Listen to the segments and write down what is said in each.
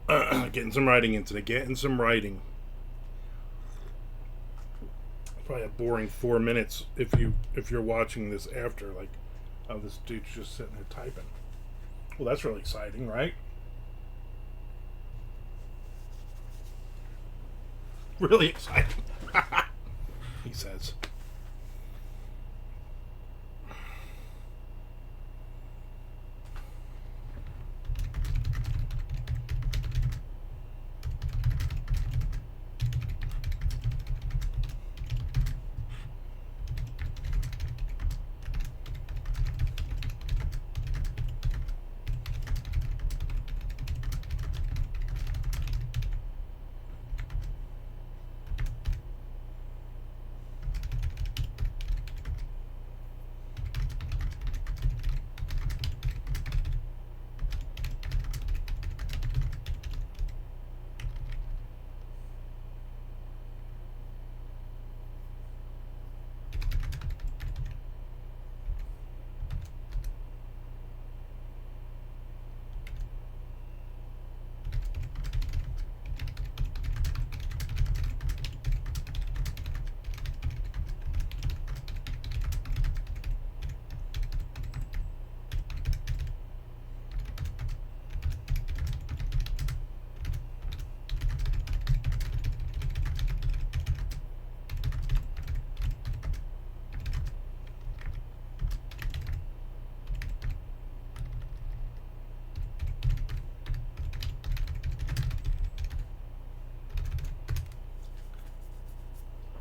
Getting some writing in today. Getting some writing. Probably a boring 4 minutes if you're watching this after, like, oh, this dude's just sitting there typing. Well, that's really exciting, right? Really exciting. He says.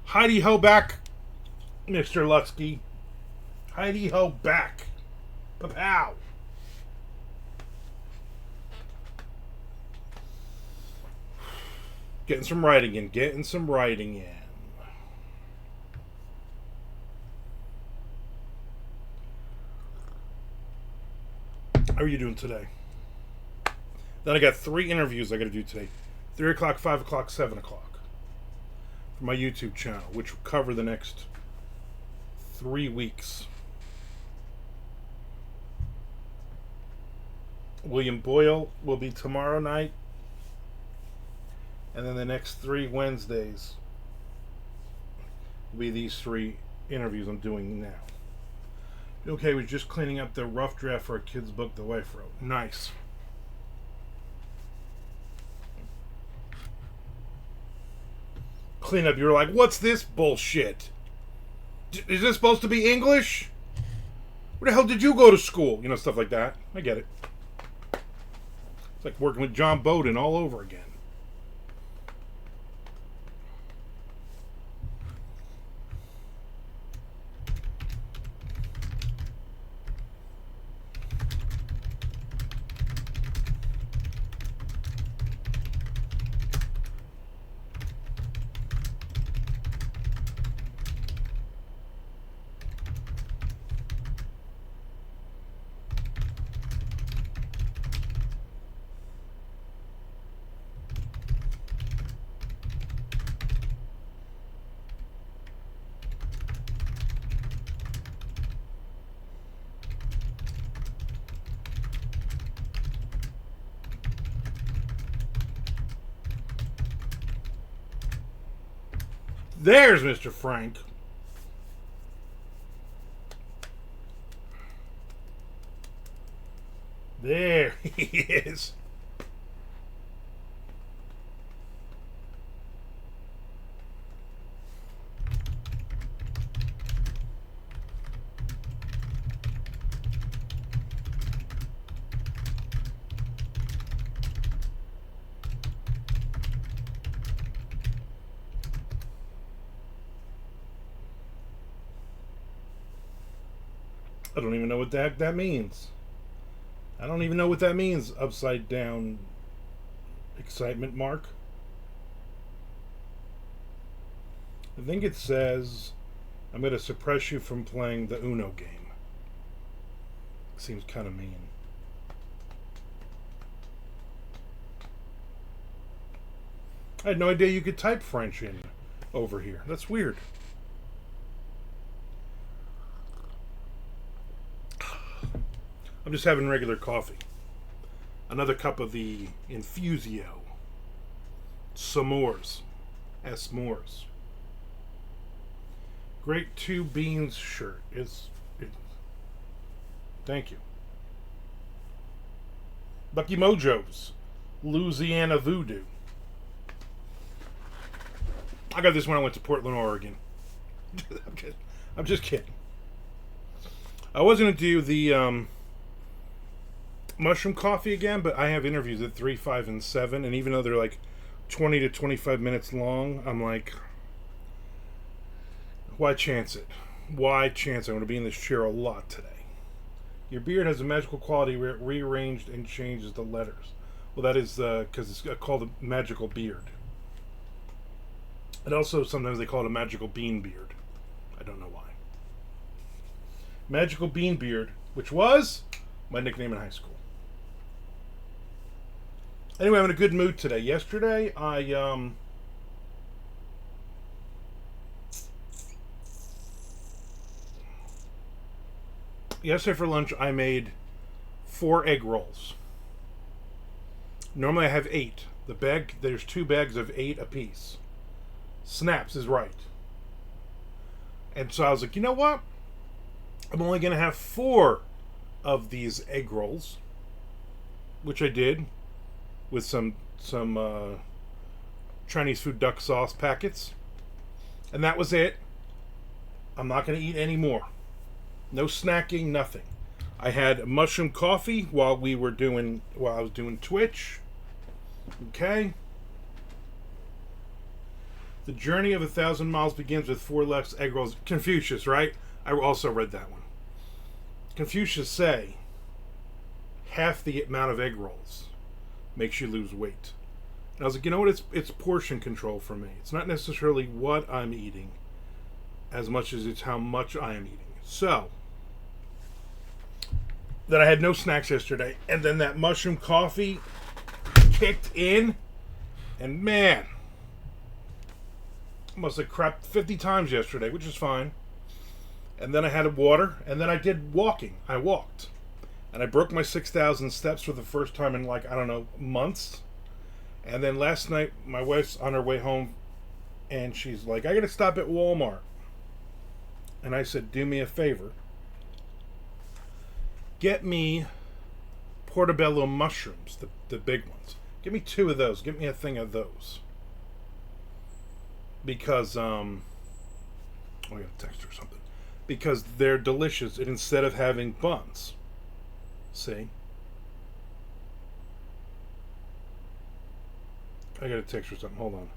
Heidi ho back, Mr. Lutsky. Heidi ho back. Papow. Getting some writing in. Getting some writing in. How are you doing today? Then I got 3 interviews I got to do today. 3 o'clock, 5 o'clock, 7 o'clock. For my YouTube channel, which will cover the next 3 weeks. William Boyle will be tomorrow night. And then the next 3 Wednesdays will be these 3 interviews I'm doing now. Okay, we're just cleaning up the rough draft for a kid's book the wife wrote. Nice. Clean up. You're like, what's this bullshit? Is this supposed to be English? Where the hell did you go to school? You know, stuff like that. I get it. It's like working with John Bowden all over again. There's Mr. Frank. There he is. I don't even know what the heck that means. I don't even know what that means. Upside down excitement mark. I think it says, I'm going to suppress you from playing the Uno game. Seems kind of mean. I had no idea you could type French in over here. That's weird. I'm just having regular coffee. Another cup of the Infusio. S'mores. S'mores. Great Two Beans shirt. Thank you. Bucky Mojo's Louisiana Voodoo. I got this when I went to Portland, Oregon. I'm just kidding. I was going to do the mushroom coffee again, but I have interviews at 3, 5, and 7, and even though they're like 20 to 25 minutes long, I'm like, why chance it? Why chance it? I'm going to be in this chair a lot today. Your beard has a magical quality where it rearranged and changes the letters. Well, that is because it's called a magical beard. And also, sometimes they call it a magical bean beard. I don't know why. Magical Bean Beard, which was my nickname in high school. Anyway, I'm in a good mood today. Yesterday, yesterday for lunch, I made 4 egg rolls. Normally I have 8. There's 2 bags of 8 apiece. Snaps is right. And so I was like, you know what? I'm only going to have 4 of these egg rolls, which I did with some Chinese food duck sauce packets, and that was it. I'm not going to eat any more. No snacking, nothing. I had mushroom coffee while I was doing Twitch. Okay. The journey of 1,000 miles begins with 4 less egg rolls. Confucius, right? I also read that one. Confucius say half the amount of egg rolls makes you lose weight. And I was like, you know what? It's portion control for me. It's not necessarily what I'm eating as much as it's how much I am eating. So, then I had no snacks yesterday, and then that mushroom coffee kicked in, and man, I must have crapped 50 times yesterday, which is fine. And then I had water, and then I did walking. I walked. And I broke my 6,000 steps for the first time in months. And then last night, my wife's on her way home, and she's like, I gotta stop at Walmart. And I said, do me a favor. Get me portobello mushrooms, the big ones. Give me 2 of those. Give me a thing of those. Because, I got a text or something. Because they're delicious, and instead of having buns. See? I got a text or something. Hold on.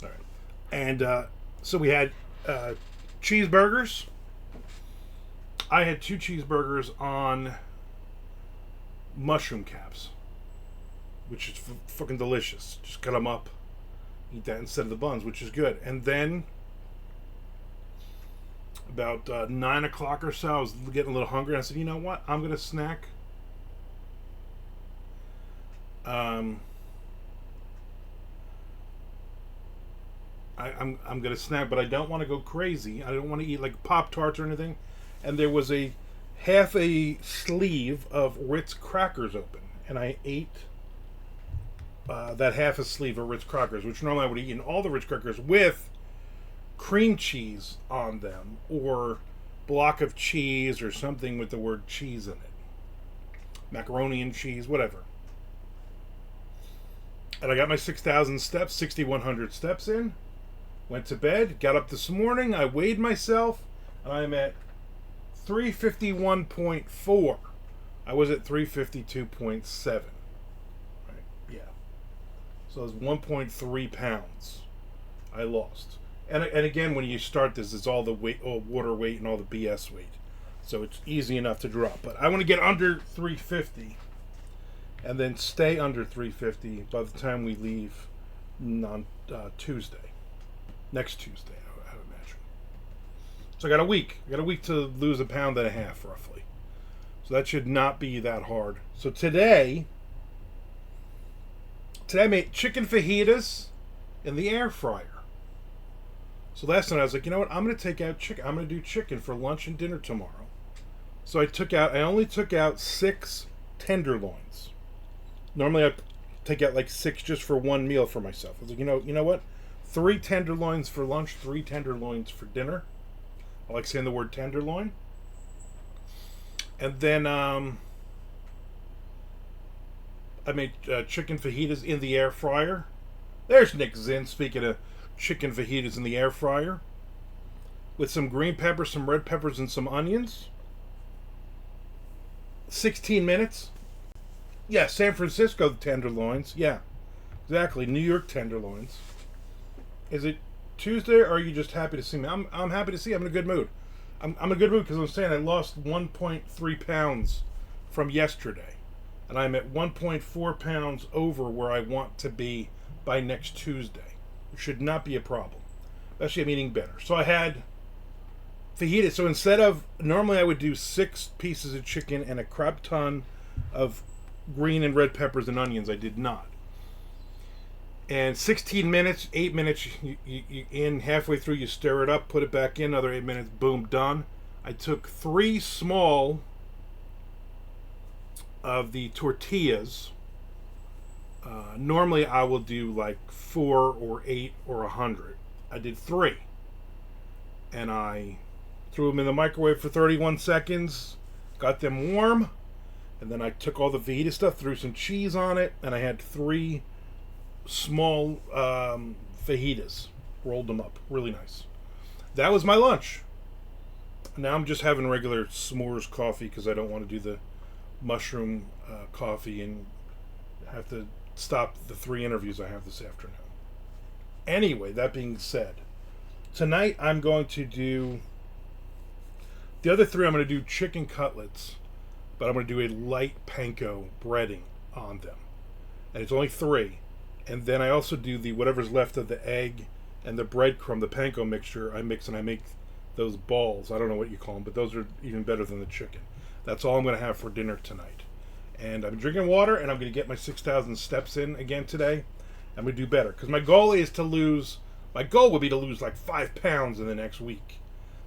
All right. And so we had cheeseburgers. I had 2 cheeseburgers on mushroom caps, which is fucking delicious. Just cut them up, eat that instead of the buns, which is good. And then about 9 o'clock or so, I was getting a little hungry. And I said, you know what? I'm gonna snack. I'm gonna snack, but I don't want to go crazy. I don't want to eat like Pop-Tarts or anything. And there was a half a sleeve of Ritz crackers open, and I ate that half a sleeve of Ritz crackers, which normally I would eat all the Ritz crackers with cream cheese on them, or block of cheese, or something with the word cheese in it, macaroni and cheese, whatever. And I got my 6,000 steps, 6,100 steps in. Went to bed, got up this morning, I weighed myself, and I'm at 351.4. I was at 352.7. Right? Yeah. So it was 1.3 pounds I lost. And again, when you start this, it's all the weight, water weight and all the BS weight. So it's easy enough to drop. But I want to get under 350 and then stay under 350 by the time we leave on Tuesday. Next Tuesday, I would imagine. So I got a week. I got a week to lose 1.5 pounds, roughly. So that should not be that hard. So today, Today I made chicken fajitas in the air fryer. So last night I was like, you know what? I'm going to take out chicken. I'm going to do chicken for lunch and dinner tomorrow. So I only took out 6 tenderloins. Normally I take out like 6 just for one meal for myself. I was like, you know what? 3 tenderloins for lunch, 3 tenderloins for dinner. I like saying the word tenderloin. And then I made chicken fajitas in the air fryer. There's Nick Zinn, speaking of chicken fajitas in the air fryer. With some green peppers, some red peppers, and some onions. 16 minutes. Yeah, San Francisco tenderloins. Yeah, exactly. New York tenderloins. Is it Tuesday, or are you just happy to see me? I'm happy to see you. I'm in a good mood. I'm in a good mood because I'm saying I lost 1.3 pounds from yesterday. And I'm at 1.4 pounds over where I want to be by next Tuesday. It should not be a problem. Especially I'm eating better. So I had fajitas. So instead of, normally I would do 6 pieces of chicken and a crap ton of green and red peppers and onions. I did not. And 16 minutes, 8 minutes, you in, halfway through you stir it up, put it back in, another 8 minutes, boom, done. I took 3 small of the tortillas. Normally I will do like 4 or 8 or 100. I did 3. And I threw them in the microwave for 31 seconds, got them warm, and then I took all the fajita stuff, threw some cheese on it, and I had 3 small fajitas. Rolled them up. Really nice. That was my lunch. Now I'm just having regular s'mores coffee because I don't want to do the mushroom coffee and have to stop the 3 interviews I have this afternoon. Anyway, that being said, tonight I'm going to do the other 3. I'm going to do chicken cutlets, but I'm going to do a light panko breading on them, and it's only 3. And then I also do the whatever's left of the egg and the breadcrumb, the panko mixture. I mix and I make those balls. I don't know what you call them, but those are even better than the chicken. That's all I'm going to have for dinner tonight. And I'm drinking water, and I'm going to get my 6,000 steps in again today. I'm going to do better because my goal is to lose. My goal would be to lose like 5 pounds in the next week.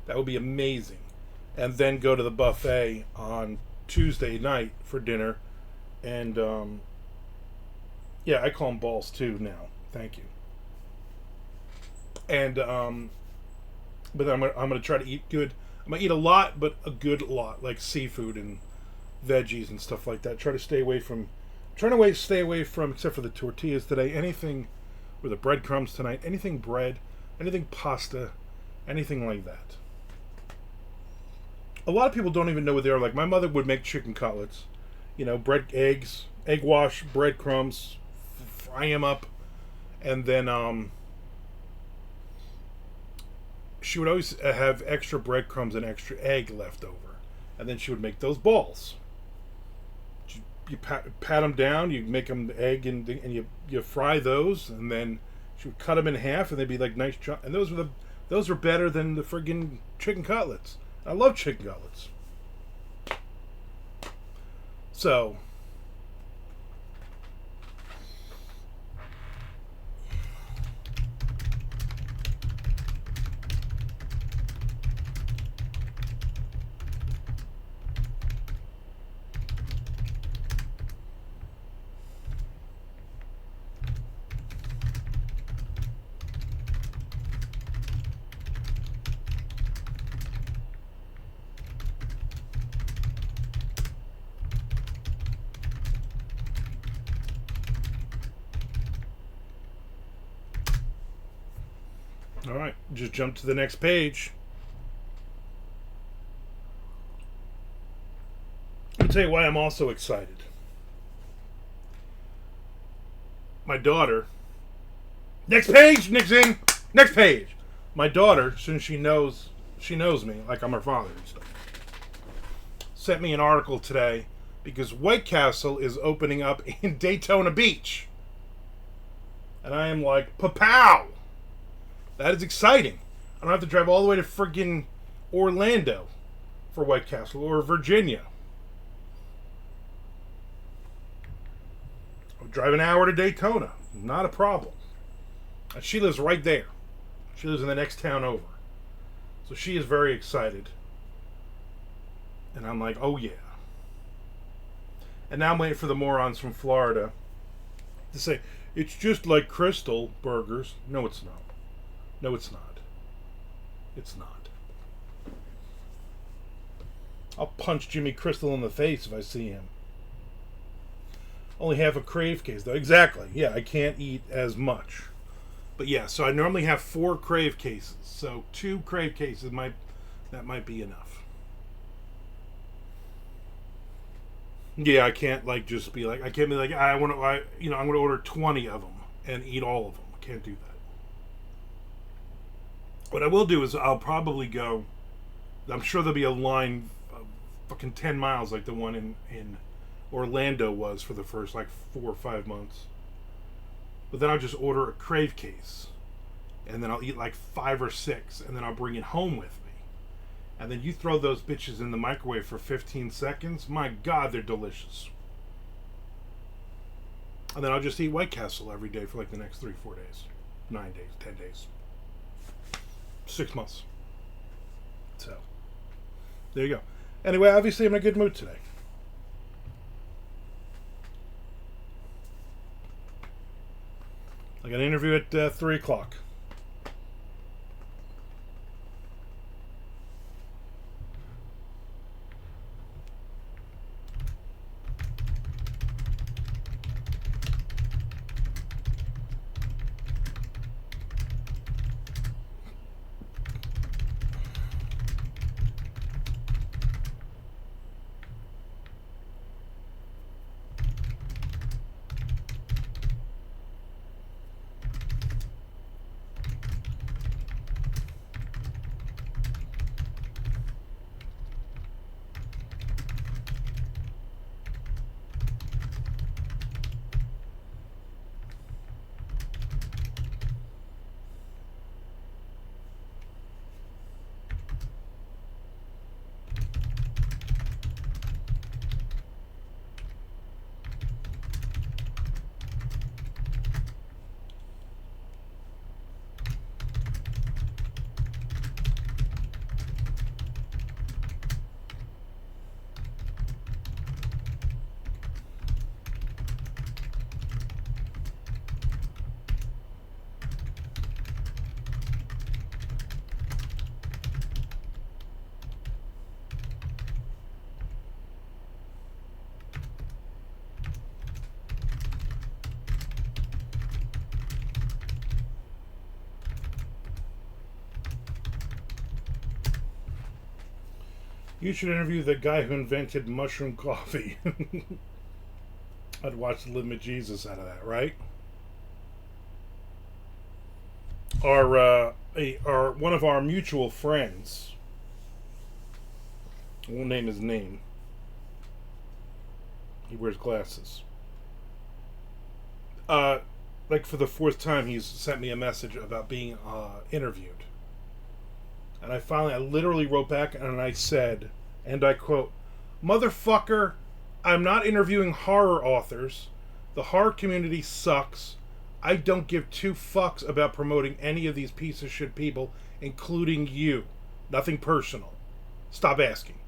That would be amazing. And then go to the buffet on Tuesday night for dinner, and yeah, I call them balls too now. Thank you. And but I'm gonna try to eat good. I'm gonna eat a lot, but a good lot, like seafood and veggies and stuff like that. Try to stay away from, except for the tortillas today. Anything, or the breadcrumbs tonight. Anything bread, anything pasta, anything like that. A lot of people don't even know what they are. Like my mother would make chicken cutlets. You know, egg wash, breadcrumbs. Fry them up, and then she would always have extra breadcrumbs and extra egg left over, and then she would make those balls. You pat them down, you make them egg, and you fry those, and then she would cut them in half, and they'd be like nice chunks. And those were better than the friggin' chicken cutlets. I love chicken cutlets. So. All right, just jump to the next page. I'll tell you why I'm also excited. My daughter. Next page, Nixon. Next page. My daughter, since she knows me, like I'm her father and stuff, sent me an article today because White Castle is opening up in Daytona Beach, and I am like, pa-pow! That is exciting. I don't have to drive all the way to friggin' Orlando for White Castle or Virginia. drive an hour to Daytona. Not a problem. And she lives right there. She lives in the next town over. So she is very excited. And I'm like, oh yeah. And now I'm waiting for the morons from Florida to say, it's just like Crystal Burgers. No, it's not. No, it's not. It's not. I'll punch Jimmy Crystal in the face if I see him. Only have a crave case, though. Exactly. Yeah, I can't eat as much. But yeah, so I normally have 4 crave cases. So 2 crave cases might be enough. Yeah, I can't just be like, I can't be like, I'm going to order 20 of them and eat all of them. I can't do that. What I will do is I'll probably go, I'm sure there'll be a line of fucking 10 miles like the one in Orlando was for the first 4 or 5 months. But then I'll just order a crave case. And then I'll eat 5 or 6. And then I'll bring it home with me. And then you throw those bitches in the microwave for 15 seconds. My God, they're delicious. And then I'll just eat White Castle every day for the next 3-4 days. 9 days, 10 days. 6 months. So, there you go. Anyway, obviously I'm in a good mood today. I got an interview at 3 o'clock. You should interview the guy who invented mushroom coffee. I'd watch the living Jesus out of that, right? Our one of our mutual friends, I won't name his name. He wears glasses. For the 4th time, he's sent me a message about being interviewed. And I literally wrote back and I said, and I quote, "Motherfucker, I'm not interviewing horror authors. The horror community sucks. I don't give 2 fucks about promoting any of these piece of shit people, including you. Nothing personal. Stop asking."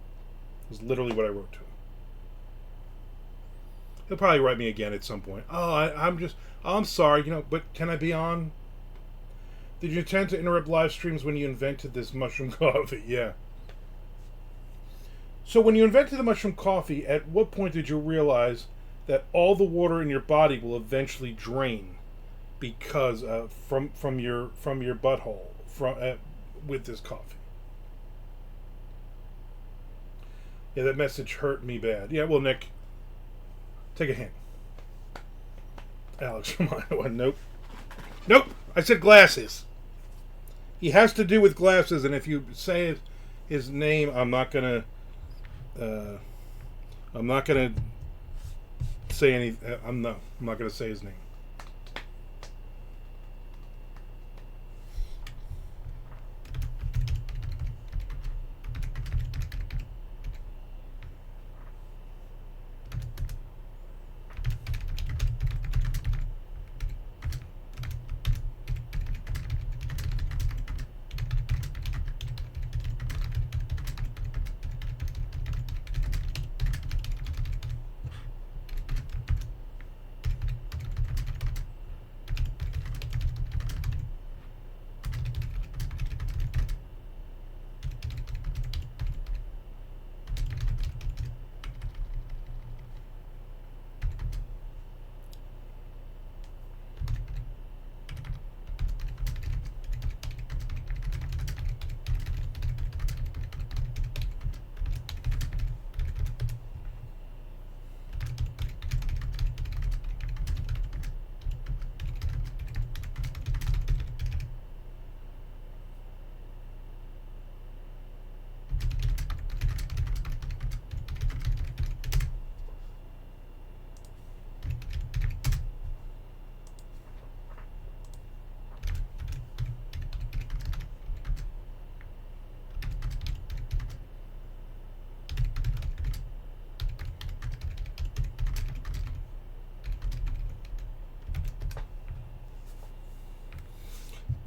Was literally what I wrote to him. He'll probably write me again at some point. I'm sorry, but can I be on? Did you intend to interrupt live streams when you invented this mushroom coffee? Yeah. So when you invented the mushroom coffee, at what point did you realize that all the water in your body will eventually drain because from your butthole with this coffee? Yeah, that message hurt me bad. Yeah, well, Nick, take a hint. Alex from Iowa. Nope. I said glasses. He has to do with glasses, and if you say his name, I'm not gonna say any. I'm not gonna say his name.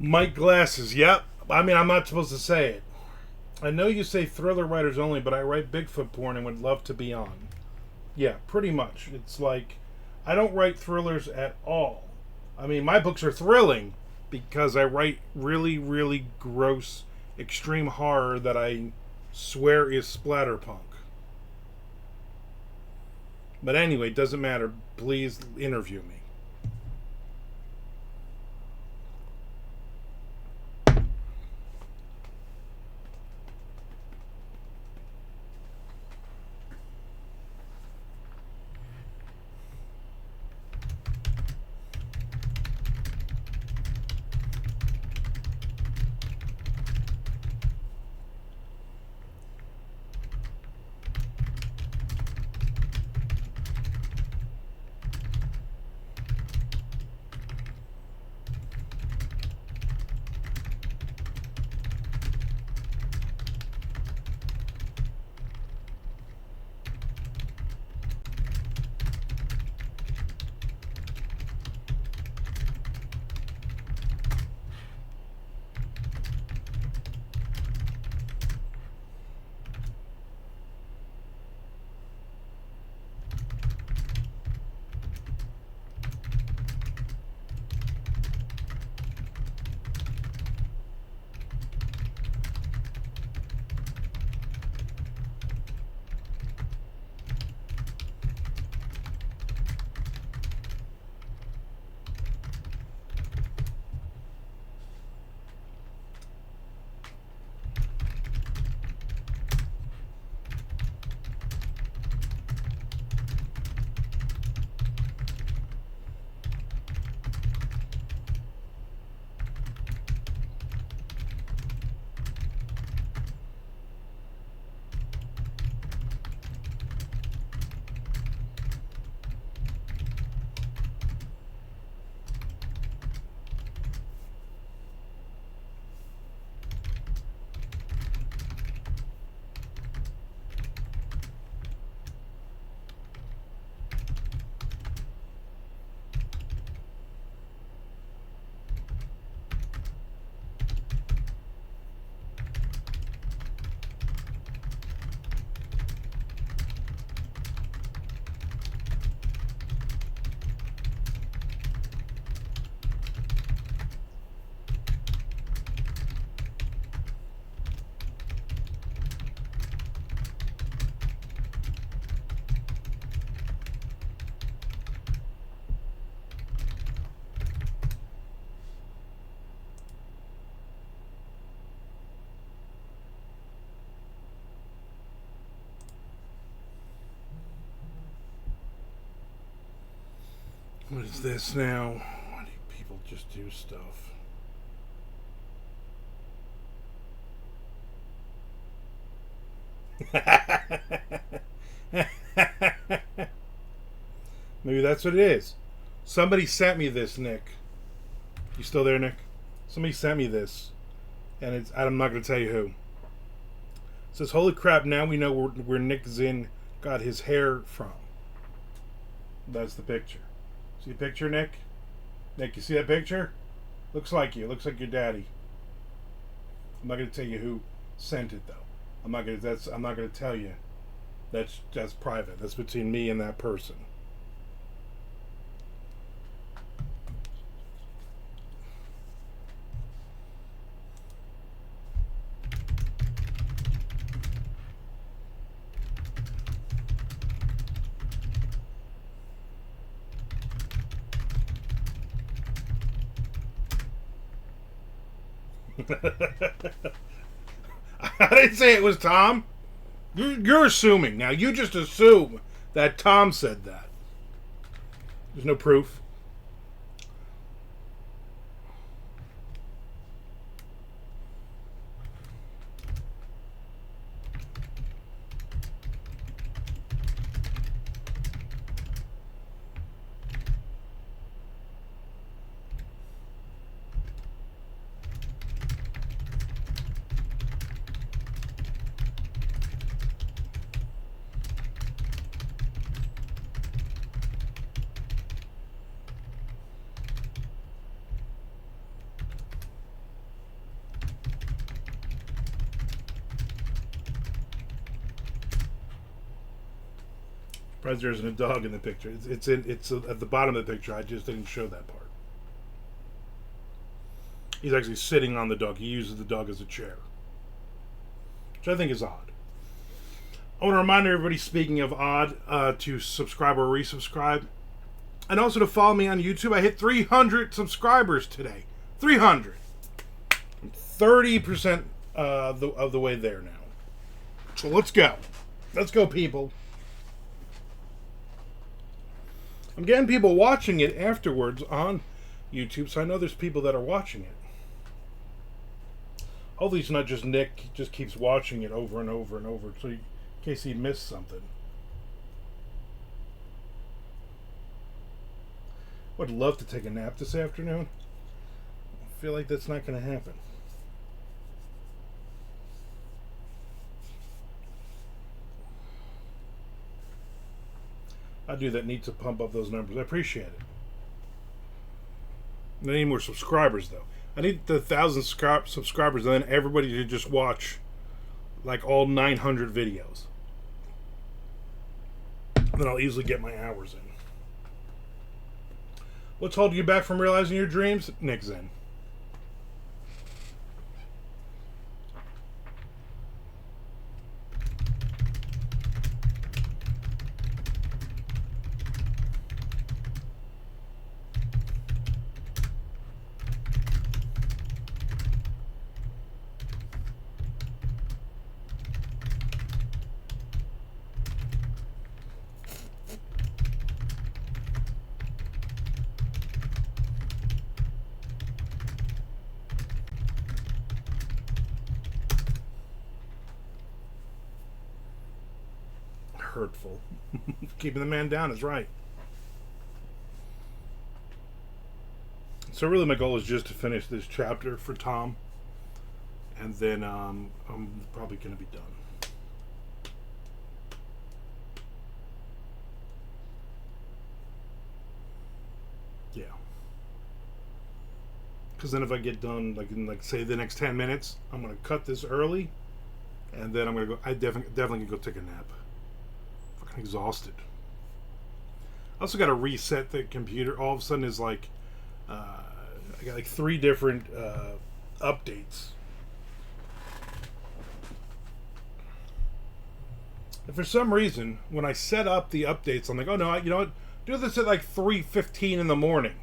Mike Glasses, yep. I mean, I'm not supposed to say it. I know you say thriller writers only, but I write Bigfoot porn and would love to be on. Yeah, pretty much. It's like, I don't write thrillers at all. I mean, my books are thrilling because I write really, really gross, extreme horror that I swear is splatterpunk. But anyway, doesn't matter. Please interview me. What is this now? Why do people just do stuff? Maybe that's what it is. Somebody sent me this, Nick. You still there, Nick? Somebody sent me this, and I'm not going to tell you who. It says, "Holy crap! Now we know where Nick Zinn got his hair from." That's the picture. See the picture, Nick? Nick, you see that picture? Looks like you. Looks like your daddy. I'm not going to tell you who sent it, though. I'm not going to tell you. That's private. That's between me and that person. I didn't say it was Tom. You're assuming. Now, you just assume that Tom said that. There's no proof. Surprised there isn't a dog in the picture. It's at the bottom of the picture. I just didn't show that part. He's actually sitting on the dog. He uses the dog as a chair, which I think is odd. I want to remind everybody, speaking of odd, to subscribe or resubscribe. And also to follow me on YouTube. I hit 300 subscribers today. 300. I'm 30% of the way there now. So let's go. Let's go, people. I'm getting people watching it afterwards on YouTube, so I know there's people that are watching it. Hopefully it's not just Nick. He just keeps watching it over and over and over, so in case he missed something. Would love to take a nap this afternoon. I feel like that's not going to happen. I do that. Need to pump up those numbers. I appreciate it. I need more subscribers, though. I need the 1,000 subscribers, and then everybody to just watch like all 900 videos. And then I'll easily get my hours in. What's holding you back from realizing your dreams? Nick Zen. Hurtful. Keeping the man down is right. So really my goal is just to finish this chapter for Tom, and then I'm probably going to be done. Yeah. Because then if I get done in say the next 10 minutes, I'm going to cut this early, and then I'm going to go. I definitely going to go take a nap. Exhausted. I also got to reset the computer. All of a sudden is I got 3 different updates. And for some reason, when I set up the updates, I'm like, oh no, you know what? Do this at 3:15 in the morning.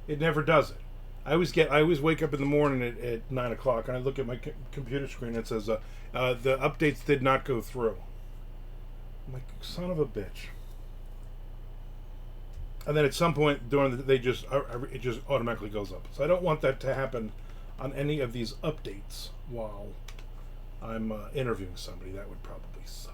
It never does it. I always wake up in the morning at 9 o'clock, and I look at my computer screen and it says the updates did not go through. I'm like, son of a bitch. And then at some point during it just automatically goes up. So I don't want that to happen on any of these updates while I'm interviewing somebody. That would probably suck.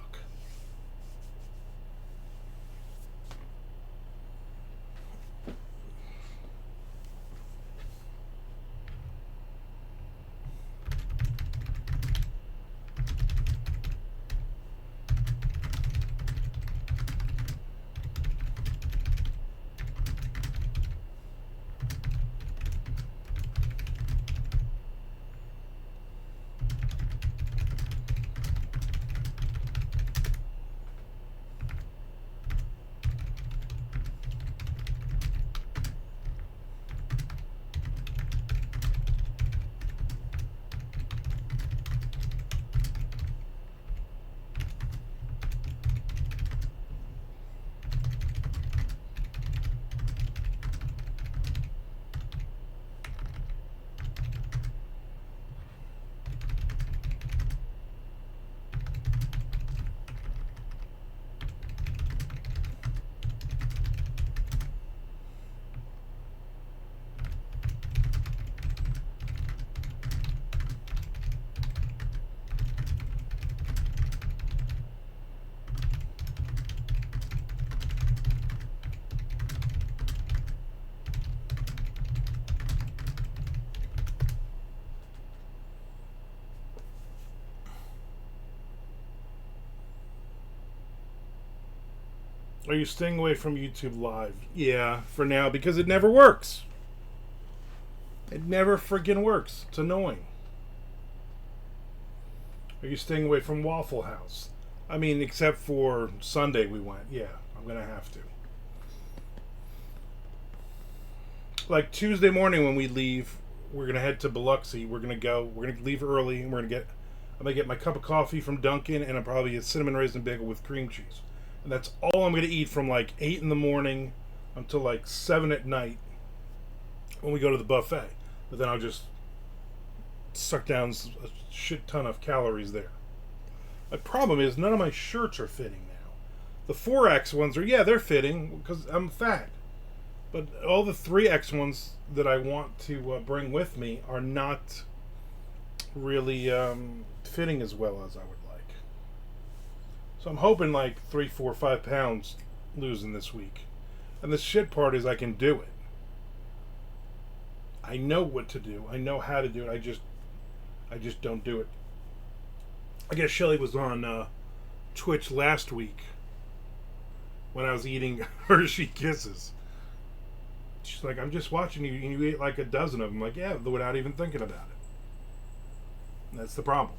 Are you staying away from YouTube Live? Yeah, for now, because it never works. It never friggin' works. It's annoying. Are you staying away from Waffle House? I mean, except for Sunday we went. Yeah, I'm gonna have to. Like Tuesday morning when we leave, we're gonna head to Biloxi. We're gonna go. We're gonna leave early, and we're gonna get. I'm gonna get my cup of coffee from Dunkin' and probably a cinnamon raisin bagel with cream cheese, and that's all I'm gonna eat from like 8 in the morning until like 7 at night when we go to the buffet. But then I'll just suck down a shit ton of calories there. My problem is none of my shirts are fitting now. The 4X ones are, yeah, they're fitting because I'm fat. But all the 3X ones that I want to bring with me are not really fitting as well as I would like. So I'm hoping like 3, 4, 5 pounds losing this week. And the shit part is I can do it. I know what to do. I know how to do it. I just don't do it. I guess Shelly was on Twitch last week when I was eating Hershey Kisses. She's like, I'm just watching you, and you ate like a dozen of them. I'm like, yeah, without even thinking about it. And that's the problem.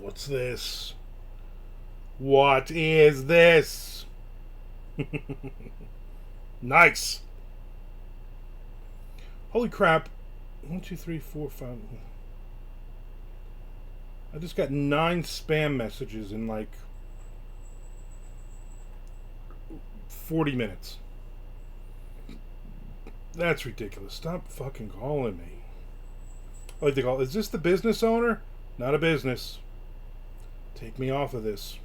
What's this? What is this? Nice. Holy crap. 1, 2, 3, 4, 5. I just got 9 spam messages in like 40 minutes. That's ridiculous. Stop fucking calling me. I like to call. Is this the business owner? Not a business. Take me off of this.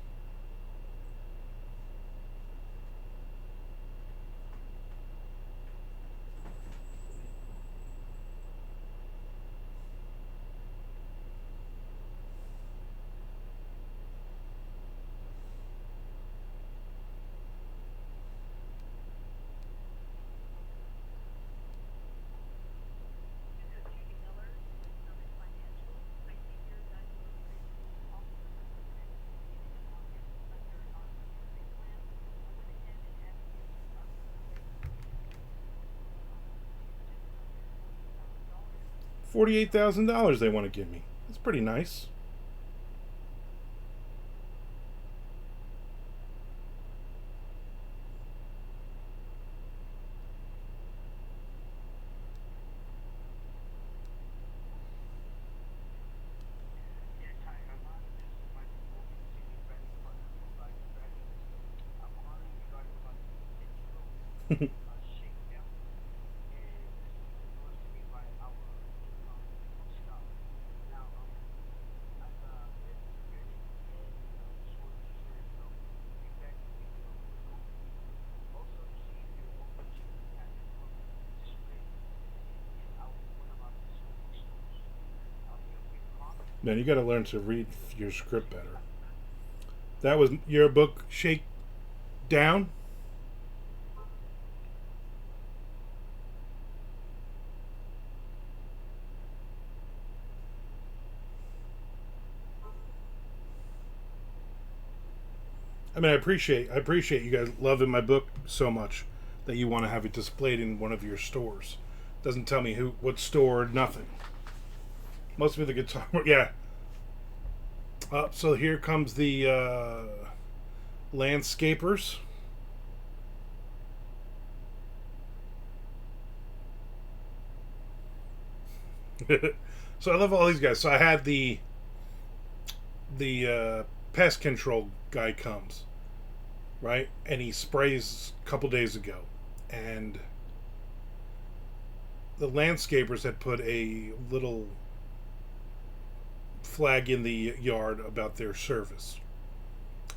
$48,000 they want to give me. That's pretty nice. Man, you got to learn to read your script better. That was your book, Shake Down? I mean, I appreciate you guys loving my book so much that you want to have it displayed in one of your stores. Doesn't tell me what store, nothing. Must be the guitar. Yeah. So here comes the landscapers. So I love all these guys. So I had the pest control guy comes, right, and he sprays a couple days ago, and the landscapers had put a little flag in the yard about their service.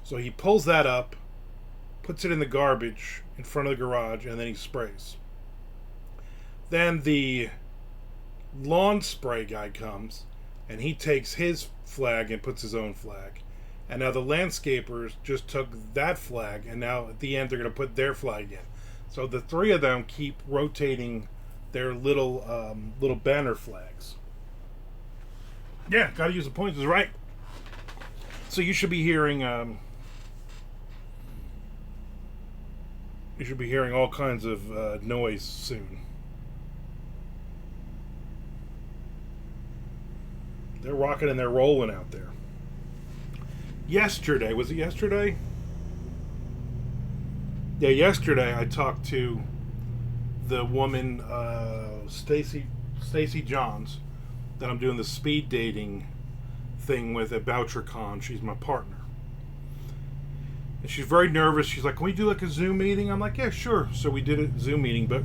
So he pulls that up, puts it in the garbage in front of the garage, and then he sprays. Then the lawn spray guy comes, and he takes his flag and puts his own flag. And now the landscapers just took that flag, and now at the end they're going to put their flag in. So the three of them keep rotating their little banner flags. Yeah, got to use the pointers, right? So you should be hearing all kinds of noise soon. They're rocking and they're rolling out there. Yesterday, was it yesterday? Yeah, yesterday I talked to the woman, Stacy Johns, that I'm doing the speed dating thing with at BoucherCon. She's my partner. And she's very nervous. She's like, can we do like a Zoom meeting? I'm like, yeah, sure. So we did a Zoom meeting, but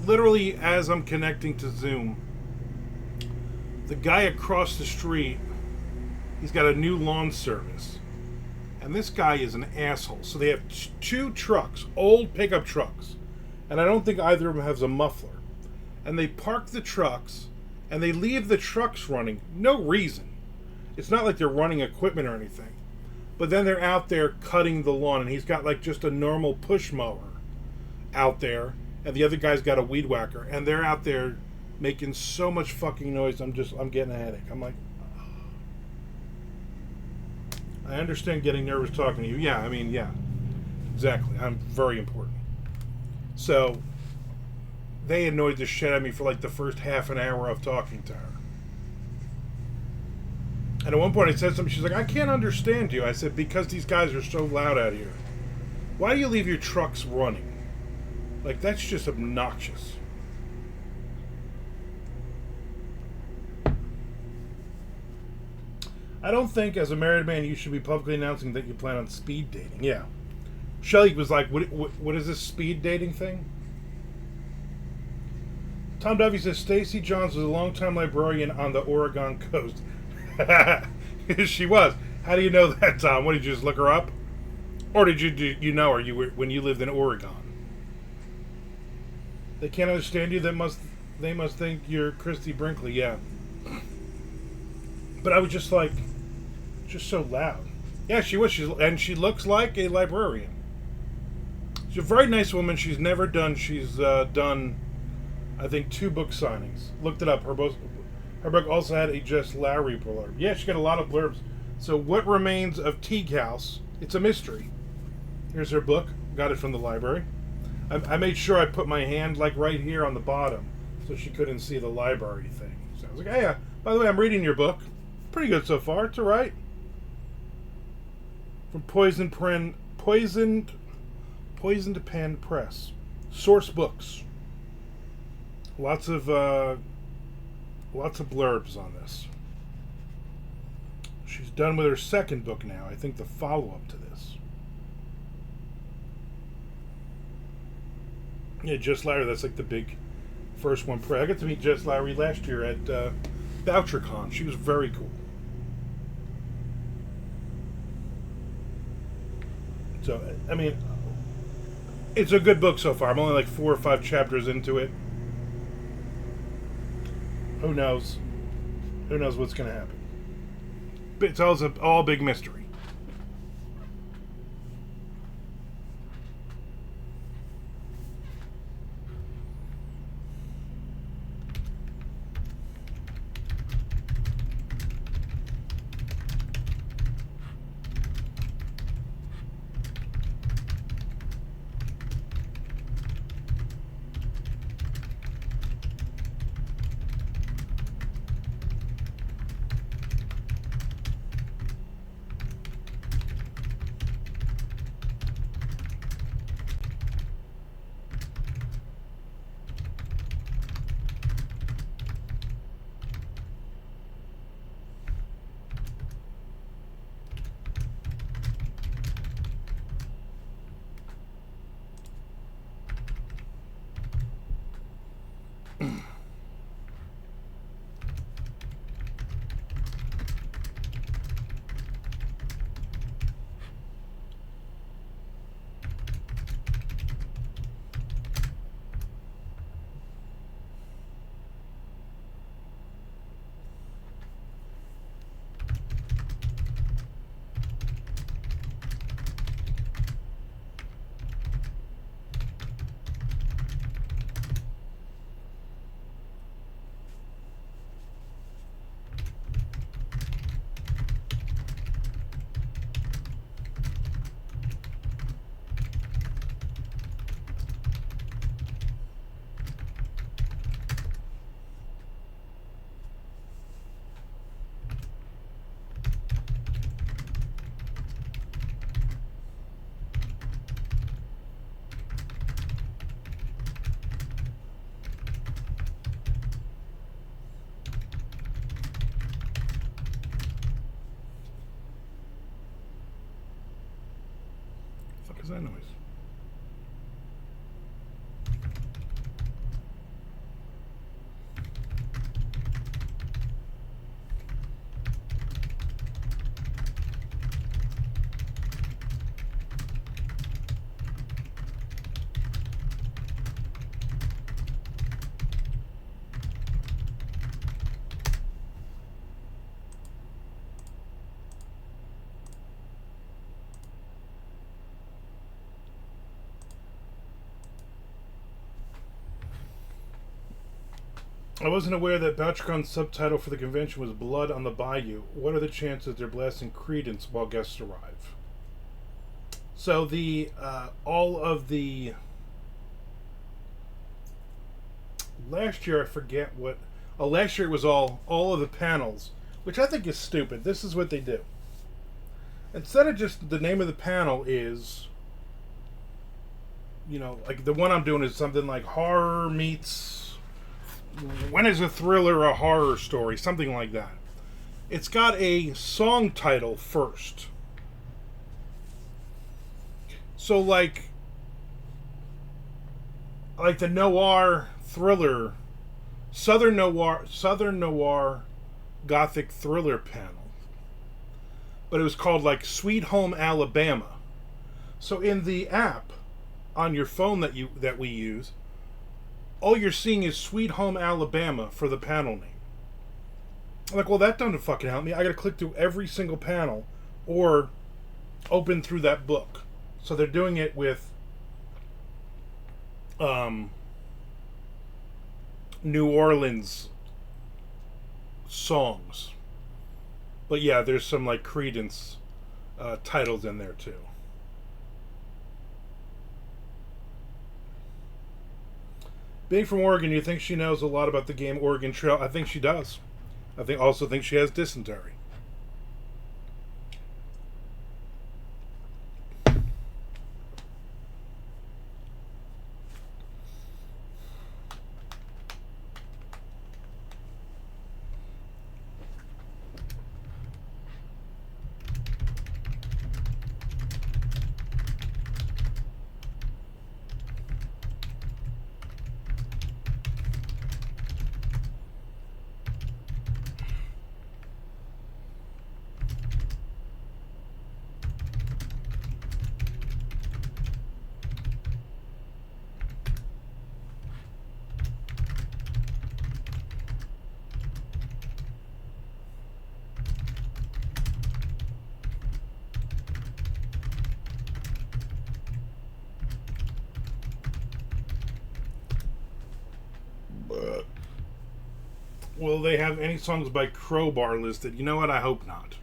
literally as I'm connecting to Zoom, the guy across the street, he's got a new lawn service. And this guy is an asshole. So they have two trucks, old pickup trucks. And I don't think either of them has a muffler. And they park the trucks, and they leave the trucks running. No reason. It's not like they're running equipment or anything. But then they're out there cutting the lawn, and he's got like just a normal push mower out there, and the other guy's got a weed whacker, and they're out there making so much fucking noise. I'm getting a headache. I'm like, I understand getting nervous talking to you. Yeah, I mean, yeah, exactly. I'm very important. So they annoyed the shit out of me for like the first half an hour of talking to her. And at one point I said something, she's like, I can't understand you. I said, because these guys are so loud out here. Why do you leave your trucks running? Like, that's just obnoxious. I don't think as a married man you should be publicly announcing that you plan on speed dating. Yeah. Shelly was like, what is this speed dating thing? Tom Duffy says, Stacy Johns was a longtime librarian on the Oregon coast. She was. How do you know that, Tom? What, did you just look her up? Or did you know her when you lived in Oregon? They can't understand you. They must think you're Christy Brinkley. Yeah. But I was just like, just so loud. Yeah, she was. And she looks like a librarian. She's a very nice woman. She's done, I think, 2 book signings. Looked it up. Her book also had a Jess Lowry blurb. Yeah, she got a lot of blurbs. So, What Remains of Teague House? It's a mystery. Here's her book. Got it from the library. I made sure I put my hand like right here on the bottom so she couldn't see the library thing. So I was like, hey, by the way, I'm reading your book. Pretty good so far. It's all right. From Poisoned Pen Press. Source Books. Lots of blurbs on this. She's done with her second book now. I think the follow-up to this. Yeah, Jess Lowry. That's like the big first one. I got to meet Jess Lowry last year at VoucherCon. She was very cool. So, I mean, it's a good book so far. I'm only like 4 or 5 chapters into it. Who knows? Who knows what's going to happen? It's all big mystery. What the fuck is that noise? I wasn't aware that BoucherCon's subtitle for the convention was Blood on the Bayou. What are the chances they're blasting Credence while guests arrive? So the all of the last year I forget what. Oh, last year it was all of the panels, which I think is stupid. This is what they do. Instead of just the name of the panel is, like the one I'm doing is something like horror meets. When is a thriller a horror story? Something like that. It's got a song title first. So like the noir thriller, southern noir gothic thriller panel. But it was called like Sweet Home Alabama. So in the app on your phone that we use, all you're seeing is Sweet Home Alabama for the panel name. I'm like, well, that doesn't fucking help me. I gotta click through every single panel or open through that book. So they're doing it with New Orleans songs. But yeah, there's some like Credence titles in there too. Being from Oregon, you think she knows a lot about the game Oregon Trail? I think she does. Also think she has dysentery. Will they have any songs by Crowbar listed? You know what? I hope not.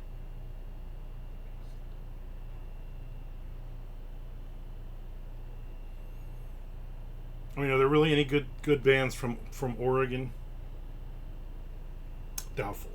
I mean, are there really any good bands from Oregon? Doubtful.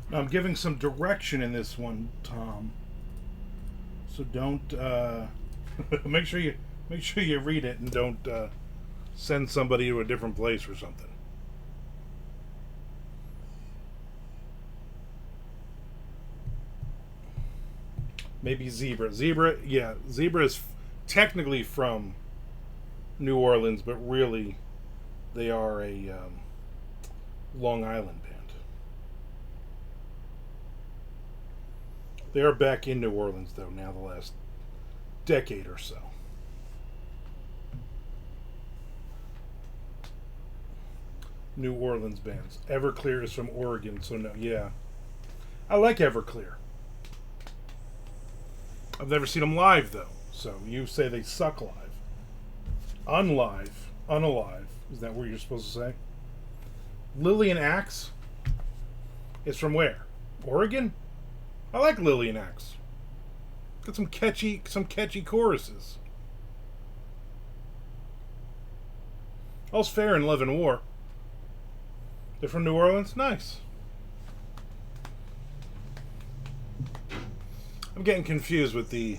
Now, I'm giving some direction in this one, Tom. So don't make sure you read it and don't send somebody to a different place or something. Maybe Zebra. Zebra is technically from New Orleans, but really they are a Long Island band. They are back in New Orleans, though, now the last decade or so. New Orleans bands. Everclear is from Oregon, so no, yeah. I like Everclear. I've never seen them live, though, so you say they suck live. Unalive. Is that what you're supposed to say? Lillian Axe is from where? Oregon? I like Lillian Axe. Got some catchy choruses. All's fair in love and war. They're from New Orleans? Nice. I'm getting confused with the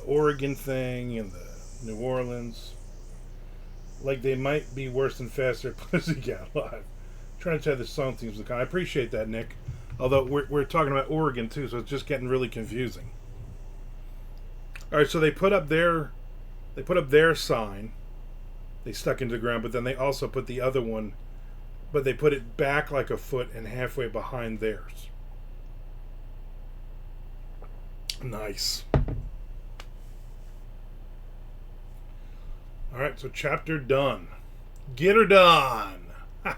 Oregon thing and the New Orleans. Like they might be worse than Faster Pussycat Live. I'm trying to tell the song themes look. I appreciate that, Nick. Although we're talking about Oregon too, so it's just getting really confusing. All right, so they put up their sign. They stuck into the ground, but then they also put the other one, but they put it back like a foot and halfway behind theirs. Nice. All right, so chapter done. Get her done. All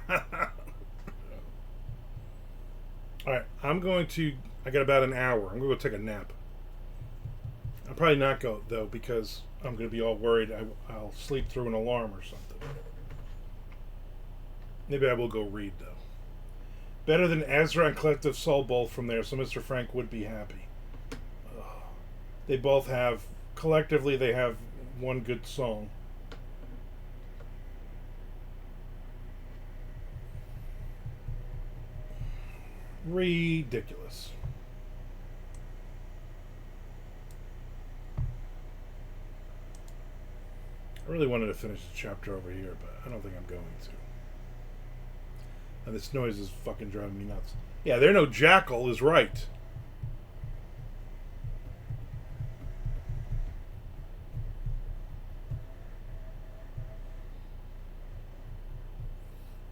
right, I got about an hour. I'm going to go take a nap. I'll probably not go, though, because I'm going to be all worried I'll sleep through an alarm or something. Maybe I will go read, though. Better than Ezra and Collective Soul both from there, so Mr. Frank would be happy. They both have, collectively, they have one good song. Ridiculous. I really wanted to finish the chapter over here, but I don't think I'm going to. And this noise is fucking driving me nuts. Yeah, there no jackal is right.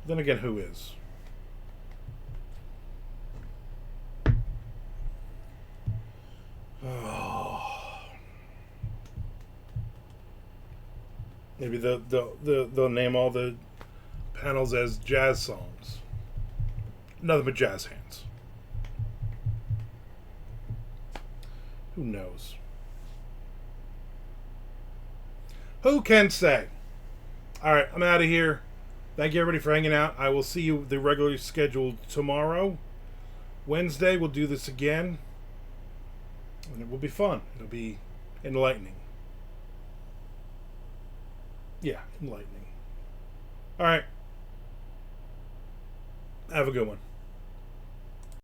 Then again, who is? Oh. Maybe they'll name all the panels as jazz songs. Nothing but jazz hands. Who knows? Who can say? Alright, I'm out of here. Thank you everybody for hanging out. I will see you the regularly scheduled tomorrow. Wednesday we'll do this again. And it will be fun. It'll be enlightening. Yeah, enlightening. Alright. Have a good one.